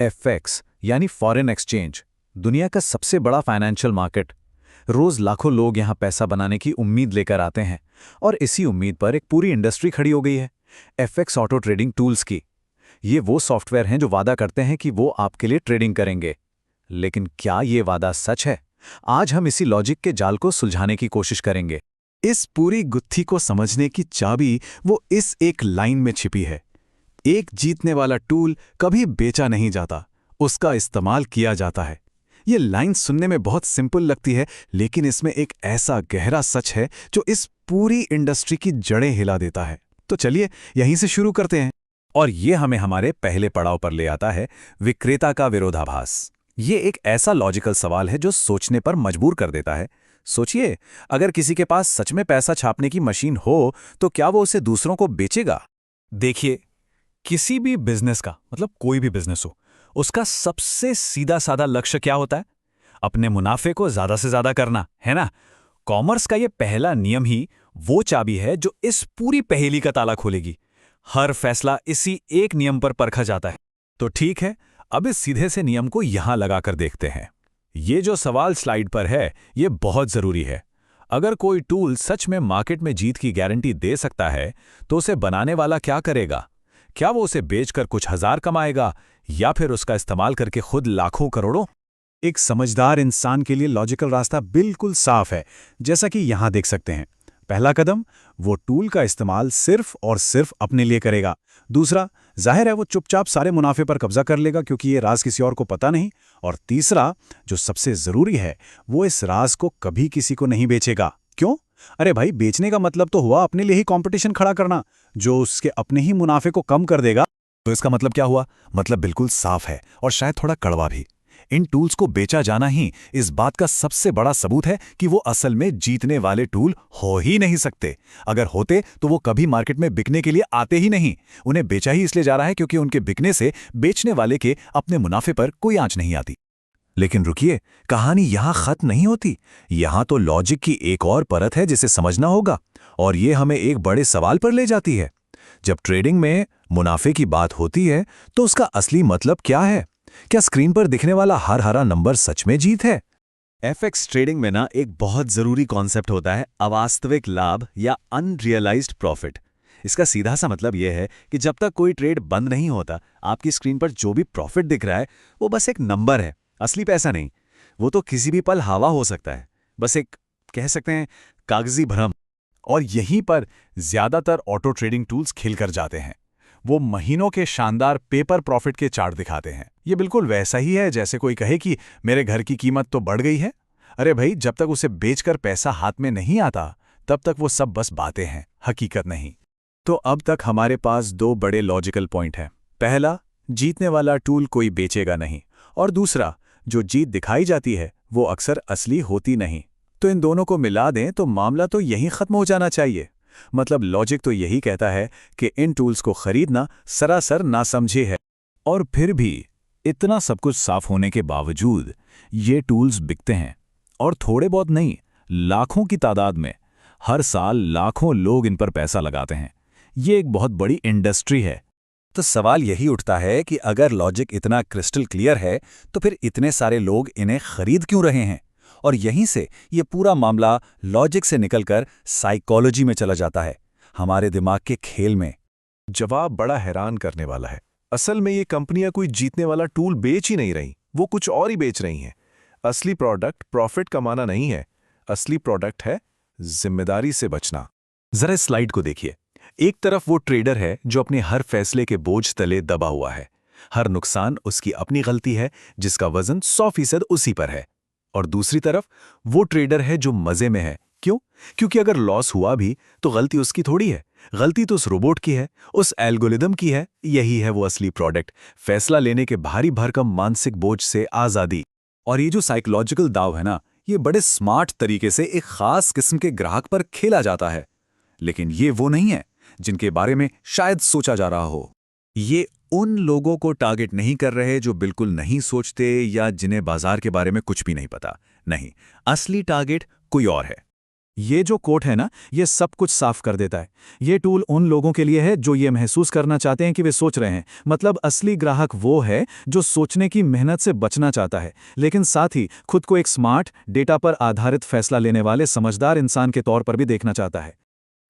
FX यानी foreign exchange, दुनिया का सबसे बड़ा फाइनेंशियल मार्केट। रोज लाखों लोग यहां पैसा बनाने की उम्मीद लेकर आते हैं और इसी उम्मीद पर एक पूरी इंडस्ट्री खड़ी हो गई है, एफएक्स ऑटो ट्रेडिंग टूल्स की। ये वो सॉफ्टवेयर हैं जो वादा करते हैं कि वो आपके लिए ट्रेडिंग करेंगे। लेकिन क्या ये वादा सच है? आज हम इसी लॉजिक के जाल को सुलझाने की कोशिश करेंगे। इस पूरी गुत्थी को समझने की चाबी वो इस एक लाइन में छिपी है। एक जीतने वाला टूल कभी बेचा नहीं जाता, उसका इस्तेमाल किया जाता है। ये लाइन सुनने में बहुत सिंपल लगती है, लेकिन इसमें एक ऐसा गहरा सच है जो इस पूरी इंडस्ट्री की जड़ें हिला देता है। तो चलिए यहीं से शुरू करते हैं। और ये हमें हमारे पहले पड़ाव पर ले आता है, विक्रेता का विरोधाभास। ये एक ऐसा लॉजिकल सवाल है जो सोचने पर मजबूर कर देता है। सोचिए, अगर किसी के पास सच में पैसा छापने की मशीन हो तो क्या वो उसे दूसरों को बेचेगा? देखिए, किसी भी बिजनेस का मतलब कोई भी बिजनेस हो, उसका सबसे सीधा साधा लक्ष्य क्या होता है? अपने मुनाफे को ज्यादा से ज्यादा करना, है ना? कॉमर्स का ये पहला नियम ही वो चाबी है जो इस पूरी पहेली का ताला खोलेगी। हर फैसला इसी एक नियम पर परखा जाता है। तो ठीक है, अब इस सीधे से नियम को यहां लगाकर देखते हैं। ये जो सवाल स्लाइड पर है, ये बहुत जरूरी है। अगर कोई टूल सच में मार्केट में जीत की गारंटी दे सकता है, तो उसे बनाने वाला क्या करेगा? क्या वो उसे बेचकर कुछ हजार कमाएगा या फिर उसका इस्तेमाल करके खुद लाखों करोड़ों? एक समझदार इंसान के लिए लॉजिकल रास्ता बिल्कुल साफ है, जैसा कि यहां देख सकते हैं। पहला कदम, वो टूल का इस्तेमाल सिर्फ और सिर्फ अपने लिए करेगा। दूसरा, जाहिर है वो चुपचाप सारे मुनाफे पर कब्जा कर लेगा क्योंकि ये राज किसी और को पता नहीं। और तीसरा, जो सबसे जरूरी है, वो इस राज को कभी किसी को नहीं बेचेगा। क्यों? अरे भाई, बेचने का मतलब तो हुआ अपने लिए ही कंपटीशन खड़ा करना, जो उसके अपने ही मुनाफे को कम कर देगा। तो इसका मतलब क्या हुआ? मतलब बिल्कुल साफ है और शायद थोड़ा कड़वा भी। इन टूल्स को बेचा जाना ही इस बात का सबसे बड़ा सबूत है कि वो असल में जीतने वाले टूल हो ही नहीं सकते। अगर होते तो वो कभी मार्केट में बिकने के लिए आते ही नहीं। उन्हें बेचा ही इसलिए जा रहा है क्योंकि उनके बिकने से बेचने वाले के अपने मुनाफे पर कोई आंच नहीं आती। लेकिन रुकिए, कहानी यहां खत्म नहीं होती। यहां तो लॉजिक की एक और परत है जिसे समझना होगा, और ये हमें एक बड़े सवाल पर ले जाती है। जब ट्रेडिंग में मुनाफे की बात होती है तो उसका असली मतलब क्या है? क्या स्क्रीन पर दिखने वाला हर हरा नंबर सच में जीत है? एफएक्स ट्रेडिंग में ना एक बहुत जरूरी कॉन्सेप्ट होता है, अवास्तविक लाभ या अनरियलाइज्ड प्रॉफिट। इसका सीधा सा मतलब यह है कि जब तक कोई ट्रेड बंद नहीं होता, आपकी स्क्रीन पर जो भी प्रॉफिट दिख रहा है वो बस एक नंबर है, असली पैसा नहीं। वो तो किसी भी पल हवा हो सकता है, बस एक, कह सकते हैं, कागजी भ्रम। और यहीं पर ज्यादातर ऑटो ट्रेडिंग टूल्स खिलकर जाते हैं। वो महीनों के शानदार पेपर प्रॉफिट के चार्ट दिखाते हैं। ये बिल्कुल वैसा ही है जैसे कोई कहे कि मेरे घर की कीमत तो बढ़ गई है। अरे भाई, जब तक उसे बेचकर पैसा हाथ में नहीं आता, तब तक वो सब बस बातें हैं, हकीकत नहीं। तो अब तक हमारे पास दो बड़े लॉजिकल पॉइंट हैं। पहला, जीतने वाला टूल कोई बेचेगा नहीं, और दूसरा, जो जीत दिखाई जाती है वो अक्सर असली होती नहीं। तो इन दोनों को मिला दें तो मामला तो यहीं खत्म हो जाना चाहिए। मतलब लॉजिक तो यही कहता है कि इन टूल्स को खरीदना सरासर नासमझी है। और फिर भी इतना सब कुछ साफ होने के बावजूद ये टूल्स बिकते हैं, और थोड़े बहुत नहीं, लाखों की तादाद में। हर साल लाखों लोग इन पर पैसा लगाते हैं। ये एक बहुत बड़ी इंडस्ट्री है। तो सवाल यही उठता है कि अगर लॉजिक इतना क्रिस्टल क्लियर है, तो फिर इतने सारे लोग इन्हें खरीद क्यों रहे हैं? और यहीं से ये पूरा मामला लॉजिक से निकलकर साइकोलॉजी में चला जाता है, हमारे दिमाग के खेल में। जवाब बड़ा हैरान करने वाला है। असल में ये कंपनियां कोई जीतने वाला टूल बेच ही नहीं रही, वो कुछ और ही बेच रही हैं। असली प्रोडक्ट प्रॉफिट कमाना नहीं है, असली प्रोडक्ट है जिम्मेदारी से बचना। जरा इस स्लाइड को देखिए। एक तरफ वो ट्रेडर है जो अपने हर फैसले के बोझ तले दबा हुआ है। हर नुकसान उसकी अपनी गलती है, जिसका वजन 100% उसी पर है। और दूसरी तरफ वो ट्रेडर है जो मजे में है। क्यों? क्योंकि अगर लॉस हुआ भी तो गलती उसकी थोड़ी है, गलती तो उस रोबोट की है, उस एल्गोरिदम की है। यही है वो असली प्रोडक्ट, फैसला लेने के भारी भरकम मानसिक बोझ से आजादी। और ये जो साइकोलॉजिकल दाव है ना, ये बड़े स्मार्ट तरीके से एक खास किस्म के ग्राहक पर खेला जाता है। लेकिन ये वो नहीं है जिनके बारे में शायद सोचा जा रहा हो। ये उन लोगों को टारगेट नहीं कर रहे जो बिल्कुल नहीं सोचते या जिन्हें बाजार के बारे में कुछ भी नहीं पता। नहीं, असली टारगेट कोई और है। ये जो कोट है ना, ये सब कुछ साफ कर देता है। ये टूल उन लोगों के लिए है जो ये महसूस करना चाहते हैं कि वे सोच रहे हैं। मतलब असली ग्राहक वो है जो सोचने की मेहनत से बचना चाहता है, लेकिन साथ ही खुद को एक स्मार्ट, डेटा पर आधारित फैसला लेने वाले समझदार इंसान के तौर पर भी देखना चाहता है।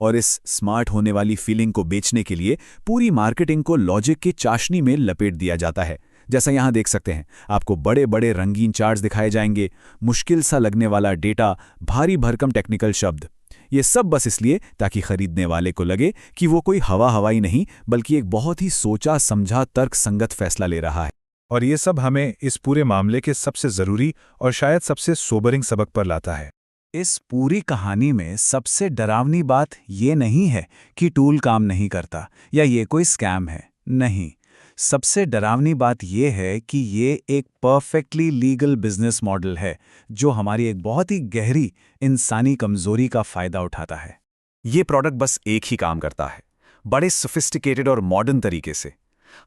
और इस स्मार्ट होने वाली फीलिंग को बेचने के लिए पूरी मार्केटिंग को लॉजिक की चाशनी में लपेट दिया जाता है। जैसा यहां देख सकते हैं, आपको बड़े बड़े रंगीन चार्ट्स दिखाए जाएंगे, मुश्किल सा लगने वाला डेटा, भारी भरकम टेक्निकल शब्द। ये सब बस इसलिए ताकि खरीदने वाले को लगे कि वो कोई हवाई नहीं, बल्कि एक बहुत ही सोचा समझा तर्क संगत फैसला ले रहा है। और ये सब हमें इस पूरे मामले के सबसे ज़रूरी और शायद सबसे सोबरिंग सबक पर लाता है। इस पूरी कहानी में सबसे डरावनी बात ये नहीं है कि टूल काम नहीं करता या ये कोई स्कैम है। नहीं, सबसे डरावनी बात ये है कि ये एक परफेक्टली लीगल बिजनेस मॉडल है जो हमारी एक बहुत ही गहरी इंसानी कमजोरी का फायदा उठाता है। ये प्रोडक्ट बस एक ही काम करता है, बड़े सोफिस्टिकेटेड और मॉडर्न तरीके से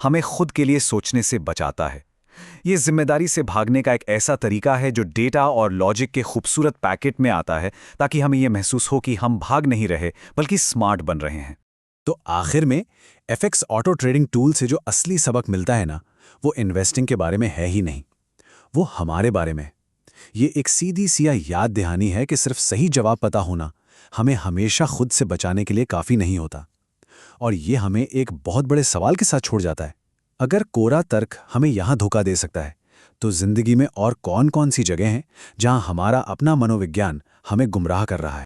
हमें खुद के लिए सोचने से बचाता है। ये जिम्मेदारी से भागने का एक ऐसा तरीका है जो डेटा और लॉजिक के खूबसूरत पैकेट में आता है, ताकि हमें यह महसूस हो कि हम भाग नहीं रहे बल्कि स्मार्ट बन रहे हैं। तो आखिर में FX ऑटो ट्रेडिंग टूल से जो असली सबक मिलता है ना, वो इन्वेस्टिंग के बारे में है ही नहीं, वो हमारे बारे में। ये एक सीधी सी याद दहानी है कि सिर्फ सही जवाब पता होना हमें हमेशा खुद से बचाने के लिए काफ़ी नहीं होता। और ये हमें एक बहुत बड़े सवाल के साथ छोड़ जाता है। अगर कोरा तर्क हमें यहाँ धोखा दे सकता है, तो जिंदगी में और कौन कौन सी जगह हैं जहाँ हमारा अपना मनोविज्ञान हमें गुमराह कर रहा है।